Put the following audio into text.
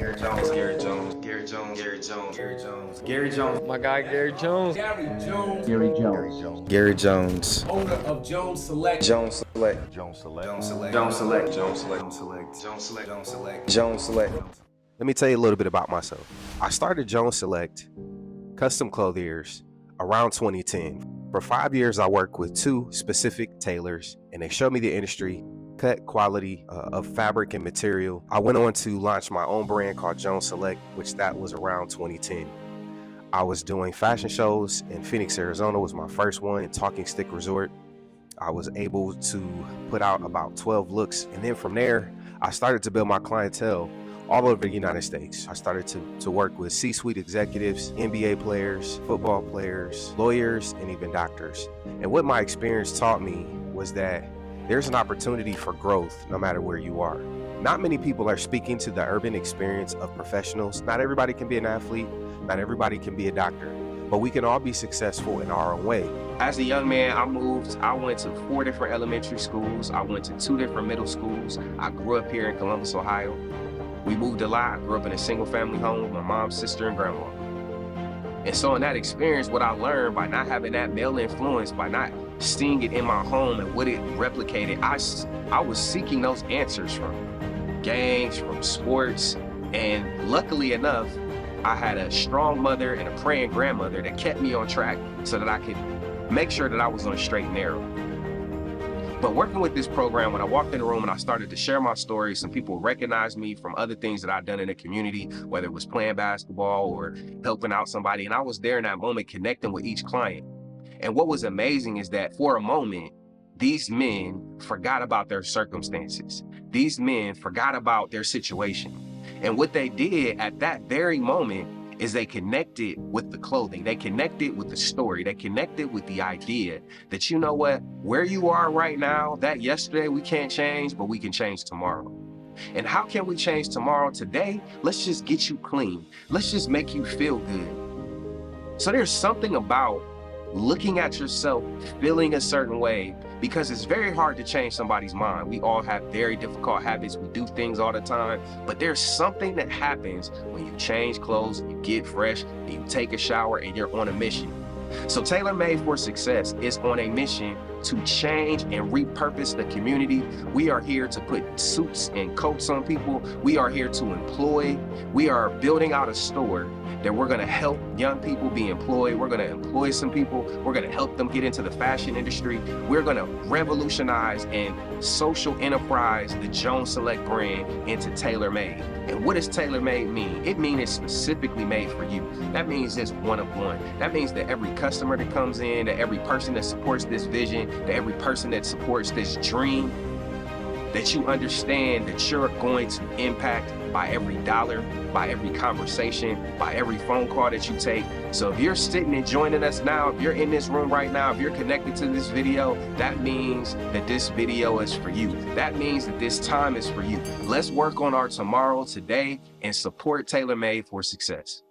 Gary Jones, Gary Jones, Gary Jones, Gary Jones, Gary Jones, Gary Jones. My guy Gary Jones. Gary Jones. Gary Jones. Gary Jones. Owner of Jones Select. Jones Select. Jones Select. Jones Select. Jones Select. Jones Select. Jones Select. Jones Select. Jones Select. Jones Select. Let me tell you a little bit about myself. I started Jones Select Custom Clothiers around 2010. For 5 years, I worked with two specific tailors, and they showed me the industry, cut, quality of fabric and material. I went on to launch my own brand called Jones Select, which that was around 2010. I was doing fashion shows in Phoenix, Arizona was my first one, in Talking Stick Resort. I was able to put out about 12 looks, and then from there, I started to build my clientele all over the United States. I started to work with C-suite executives, NBA players, football players, lawyers, and even doctors. And what my experience taught me was that there's an opportunity for growth no matter where you are. Not many people are speaking to the urban experience of professionals. Not everybody can be an athlete, not everybody can be a doctor, but we can all be successful in our own way. As a young man, I went to 4 different elementary schools. I went to 2 different middle schools. I grew up here in Columbus, Ohio. We moved a lot. I grew up in a single family home with my mom, sister, and grandma. And so in that experience, what I learned by not having that male influence, by not seeing it in my home and what it replicated, I was seeking those answers from gangs, from sports. And luckily enough, I had a strong mother and a praying grandmother that kept me on track so that I could make sure that I was on a straight and narrow. But working with this program, when I walked in the room and I started to share my story, some people recognized me from other things that I'd done in the community, whether it was playing basketball or helping out somebody. And I was there in that moment connecting with each client. And what was amazing is that for a moment, these men forgot about their circumstances. These men forgot about their situation. And what they did at that very moment is they connected with the clothing. They connected with the story. They connected with the idea that, you know what, where you are right now, that yesterday we can't change, but we can change tomorrow. And how can we change tomorrow? Today, let's just get you clean. Let's just make you feel good. So there's something about looking at yourself, feeling a certain way, because it's very hard to change somebody's mind. We all have very difficult habits. We do things all the time, but there's something that happens when you change clothes, you get fresh, and you take a shower, and you're on a mission. So Tailor-Made for Success is on a mission to change and repurpose the community. We are here to put suits and coats on people. We are here to employ. We are building out a store that we're gonna help young people be employed. We're gonna employ some people. We're gonna help them get into the fashion industry. We're gonna revolutionize and social enterprise the Jones Select brand into Tailor-Made. And what does Tailor-Made mean? It means it's specifically made for you. That means it's one of one. That means that every customer that comes in, that every person that supports this vision, that every person that supports this dream, that you understand that you're going to impact by every dollar, by every conversation, by every phone call that you take. So if you're sitting and joining us now, if you're in this room right now, if you're connected to this video, that means that this video is for you. That means that this time is for you. Let's work on our tomorrow today and support Tailor-Made for Success.